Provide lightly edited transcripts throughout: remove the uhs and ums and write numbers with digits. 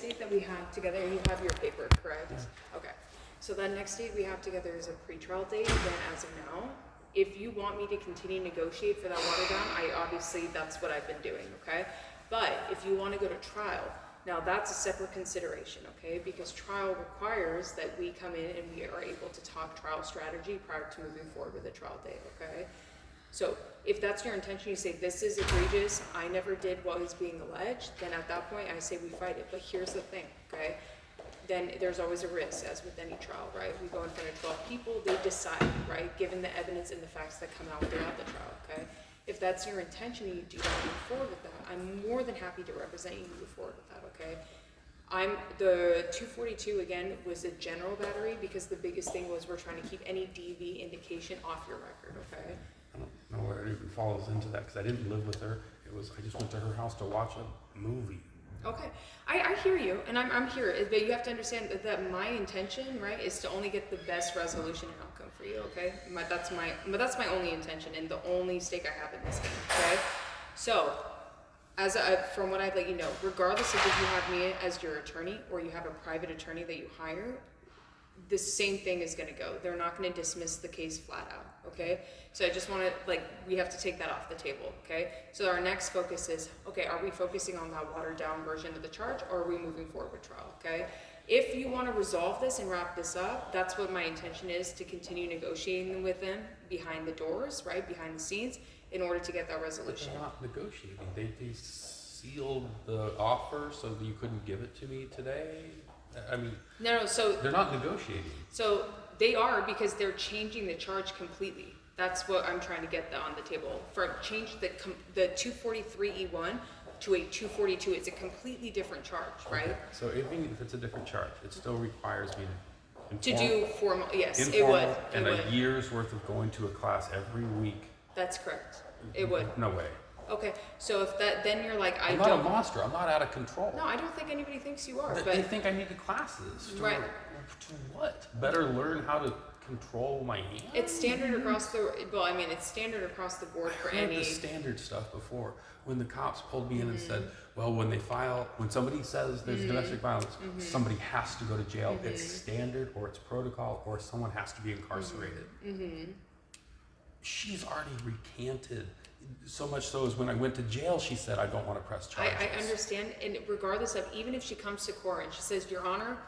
date that we have together, you have your paper, correct? Yeah. Okay. So that next date we have together is a pretrial date. Then as of now, if you want me to continue to negotiate for that water down, obviously that's what I've been doing, okay? But if you want to go to trial, now that's a separate consideration, okay? Because trial requires that we come in and we are able to talk trial strategy prior to moving forward with a trial date, okay? So if that's your intention, you say, this is egregious, I never did what is being alleged, then at that point I say we fight it. But here's the thing, okay? Then there's always a risk, as with any trial, right? We go in front of 12 people, they decide, right? Given the evidence and the facts that come out throughout the trial, okay? If that's your intention and you do not move forward with that, I'm more than happy to represent you and move forward with that, okay? The 242, again, was a general battery because the biggest thing was we're trying to keep any DV indication off your record, okay? I don't know where it even falls into that because I didn't live with her. I just went to her house to watch a movie. Okay, I hear you, and I'm here, but you have to understand that my intention, right, is to only get the best resolution and outcome for you, okay? That's my only intention and the only stake I have in this game, okay? So, from what I'd let you know, regardless of if you have me as your attorney or you have a private attorney that you hire, the same thing is going to go. They're not going to dismiss the case flat out, okay? So I just want to, we have to take that off the table, okay? So our next focus is, okay, are we focusing on that watered down version of the charge, or are we moving forward with trial, okay? If you want to resolve this and wrap this up, that's what my intention is, to continue negotiating with them behind the doors, right, behind the scenes, in order to get that resolution. But they're not negotiating. They sealed the offer so that you couldn't give it to me today. I mean, no, so they're not negotiating. So they are, because they're changing the charge completely. That's what I'm trying to get on the table. Change the 243E1 to a 242. It's a completely different charge, right? Okay. So even if it's a different charge, it still requires me to do formal. Yes, informal, it would. And a year's worth of going to a class every week. That's correct. It would. No way. Okay, so if that, then you're like, I'm not a monster. I'm not out of control. No, I don't think anybody thinks you are. They think I need the classes. Right. To what? Better learn how to control my hands? It's standard across the, it's standard across the board for I heard any. the standard stuff before. When the cops pulled me in and said, well, when somebody says there's domestic violence, somebody has to go to jail. It's standard, or it's protocol, or someone has to be incarcerated. She's already recanted. So much so as when I went to jail, she said, I don't want to press charges. I understand, and regardless of, even if she comes to court and she says, Your Honor,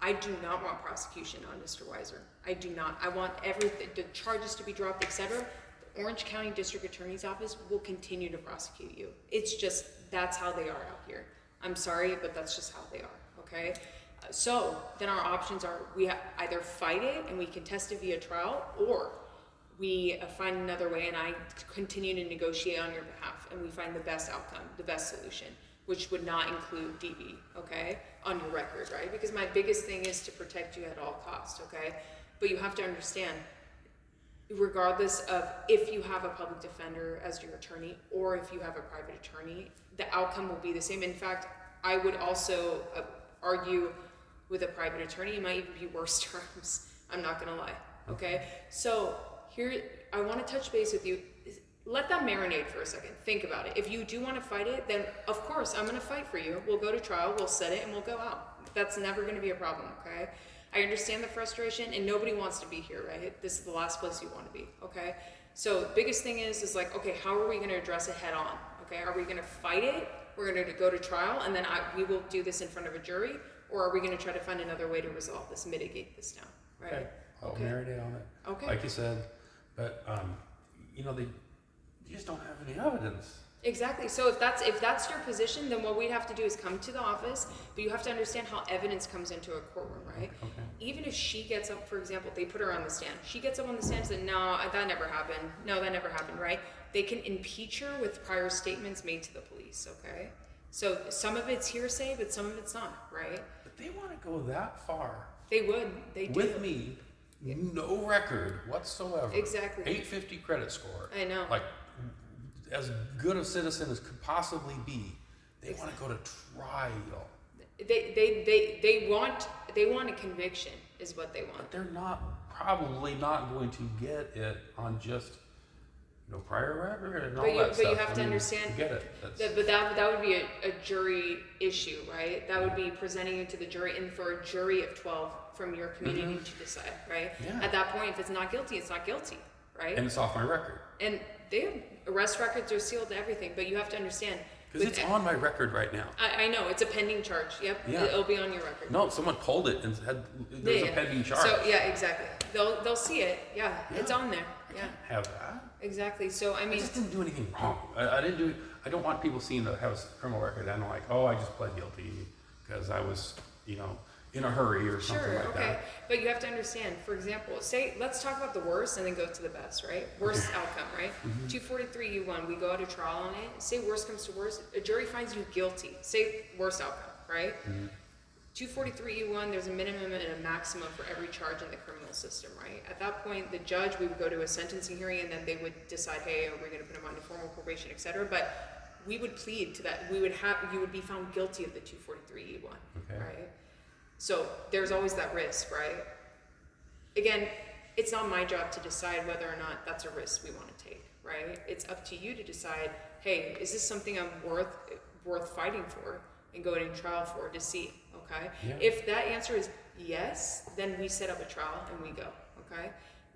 I do not want prosecution on Mr. Weiser. I do not. I want everything, the charges to be dropped, etc. The Orange County District Attorney's Office will continue to prosecute you. It's just, that's how they are out here. I'm sorry, but that's just how they are, okay? So then our options are, we either fight it and we contest it via trial, or we find another way and I continue to negotiate on your behalf and we find the best outcome, the best solution, which would not include DV, okay, on your record, right? Because my biggest thing is to protect you at all costs, okay? But you have to understand, regardless of if you have a public defender as your attorney or if you have a private attorney, the outcome will be the same. In fact, I would also argue with a private attorney, it might even be worse terms. I'm not gonna lie, okay? So here, I wanna touch base with you. Let that marinate for a second. Think about it. If you do want to fight it, then of course I'm going to fight for you. We'll go to trial, we'll set it, and we'll go out. That's never going to be a problem, okay? I understand the frustration, and nobody wants to be here, right? This is the last place you want to be, okay? So the biggest thing is like, okay, how are we going to address it head on? Okay, are we going to fight it? We're going to go to trial, and then we will do this in front of a jury, or are we going to try to find another way to resolve this, mitigate this now, right? Okay, I'll marinate on it. Okay. Like you said, but you just don't have any evidence. Exactly. So if that's your position, then what we'd have to do is come to the office, but you have to understand how evidence comes into a courtroom, right? Okay. Even if she gets up, for example, they put her on the stand. She gets up on the stand and says, no, that never happened. No, that never happened, right? They can impeach her with prior statements made to the police, okay? So some of it's hearsay, but some of it's not, right? But they want to go that far. They would. They do. With me, no record whatsoever. Exactly. 850 credit score. I know. Like, as good a citizen as could possibly be, they want to go to trial. They want a conviction is what they want. But they're probably not going to get it on just no prior record and all But you, that but stuff. you have I to mean, understand. I get it. That's, But that would be a jury issue, right? That would be presenting it to the jury and for a jury of 12 from your community to decide, right? Yeah. At that point, if it's not guilty, it's not guilty, right? and it's off my record. And arrest records are sealed to everything, but you have to understand. Because it's on my record right now. I know, it's a pending charge. Yep, Yeah. it'll be on your record. No, someone pulled it and said there's a pending charge. So, yeah, exactly. They'll see it. Yeah, it's on there. Yeah, Have that? Exactly. So, I I mean, just didn't do anything wrong. I didn't do. I don't want people seeing that I have a criminal record and like, oh, I just pled guilty because I was, in a hurry or something sure, like okay. that. But you have to understand, for example, let's talk about the worst and then go to the best, right? Worst outcome, right? 243U1, we go to trial on it. Say worst comes to worst, a jury finds you guilty. Say worst outcome, right? 243U1, there's a minimum and a maximum for every charge in the criminal system, right? At that point, the judge, we would go to a sentencing hearing and then they would decide, hey, are we going to put him on formal probation, et cetera. But we would plead to that. You would be found guilty of the 243E1, Okay. right? So there's always that risk, right? Again, it's not my job to decide whether or not that's a risk we want to take, right? It's up to you to decide, hey, is this something I'm worth fighting for and going to trial for to see, okay? Yeah. If that answer is yes, then we set up a trial and we go, okay?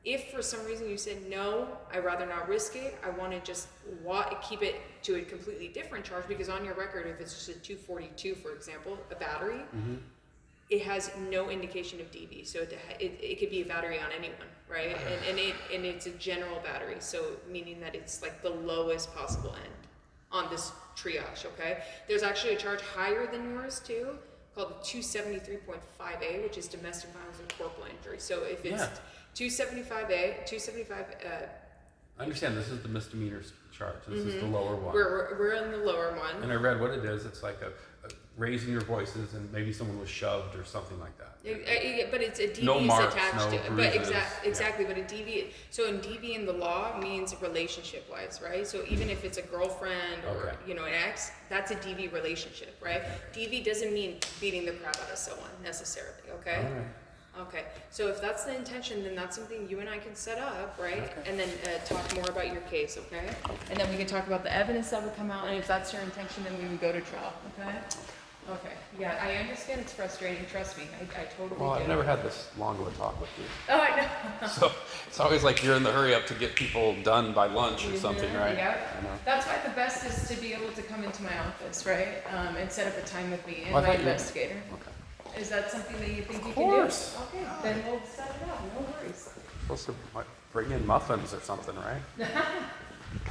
If for some reason you said, no, I'd rather not risk it, I want to just keep it to a completely different charge, because on your record, if it's just a 242, for example, a battery, it has no indication of DV, so it could be a battery on anyone, right? And it's a general battery, so meaning that it's like the lowest possible end on this triage, okay? There's actually a charge higher than yours too, called 273.5A, which is domestic violence and corporal injury. So if it's 275, I understand this is the misdemeanor charge. This is the lower one. we're in the lower one. And I read what it is. It's like a raising your voices and maybe someone was shoved or something like that. But it's a DV No is marks, attached no to it. But bruises. exactly. But a DV, so in DV in the law means relationship wise, right? So even if it's a girlfriend or an ex, that's a DV relationship, right? DV doesn't mean beating the crap out of someone necessarily, okay? All right. Okay, so if that's the intention, then that's something you and I can set up, right? Okay. And then talk more about your case, okay? And then we can talk about the evidence that would come out, and if that's your intention, then we would go to trial, okay? Okay, yeah, I understand it's frustrating, trust me, I totally Well, get I've it. never had this long of a talk with you. Oh, I know. So it's always like you're in the hurry up to get people done by lunch or something, right? Yeah. I know. That's why the best is to be able to come into my office, right? And set up a time with me and Well, I my thought you- investigator. Okay. Is that something that you think you course. can do? Okay, then we'll set it up, no worries. Supposed to bring in muffins or something, right?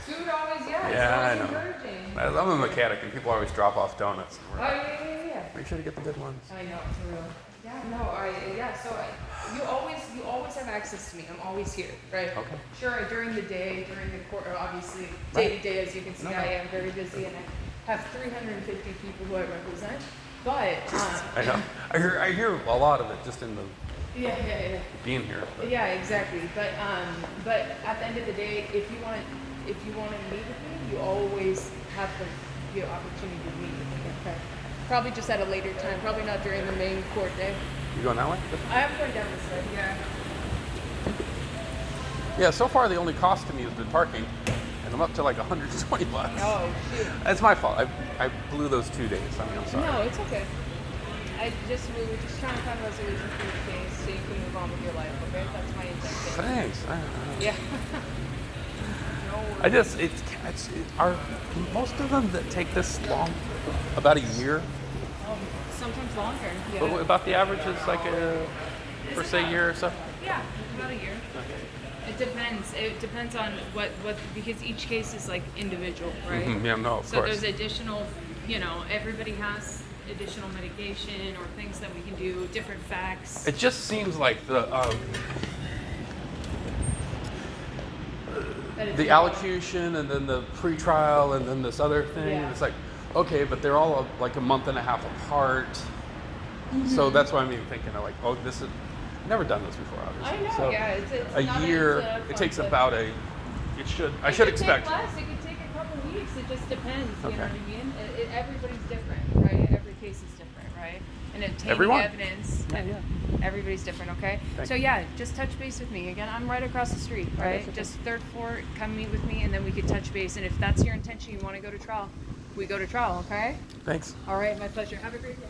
Food always, yeah, Yeah, it's I always know. encouraging. I'm a mechanic and people always drop off donuts. Oh, yeah. Make sure to get the good ones. I know, for real. Yeah, no, so you always have access to me. I'm always here, right? Okay. Sure, during the day, during the quarter, obviously, day to day, as you can see, No, no. I am very busy and I have 350 people who I represent. But, I know. I hear a lot of it just in the yeah. being here. But Yeah, exactly. But at the end of the day, if you want to meet with me, you always have the opportunity to meet with me. Okay. Probably just at a later time. Probably not during the main court day. You going that way? I am going down this way. Yeah. Yeah, so far the only cost to me has been parking, and I'm up to like 120 bucks. Oh shoot. That's my fault. I blew those 2 days. I mean, I'm sorry. No, it's okay. We were just trying to find a resolution for your case so you can move on with your life. Okay, that's my intention. Thanks. Yeah. I just are most of them that take this long about a year. Sometimes longer. But Yeah. about the average is like for say a year or so. Yeah, about a year. It depends. It depends on what because each case is like individual, right? Yeah, no, of So course. there's additional, everybody has additional medication or things that we can do, different facts. It just seems like the allocution and then the pre-trial and then this other thing. Yeah. It's like, okay, but they're all like a month and a half apart. Mm-hmm. So that's why I'm even thinking of like, oh, this is never done this before, obviously. I know, So yeah. It's a not year. as, It takes fun, about but I should expect. It could take less. It could take a couple weeks. It just depends. You Okay. know what I mean? Everybody's different, right? Every case is different, right? And obtaining Everyone. evidence. Yeah, and yeah. Everybody's different, okay? Thank So you. yeah, just touch base with me. Again, I'm right across the street, right? okay. Just third floor, come meet with me, and then we could touch base. And if that's your intention, you want to go to trial, we go to trial, okay? Thanks. All right, my pleasure. Have a great day.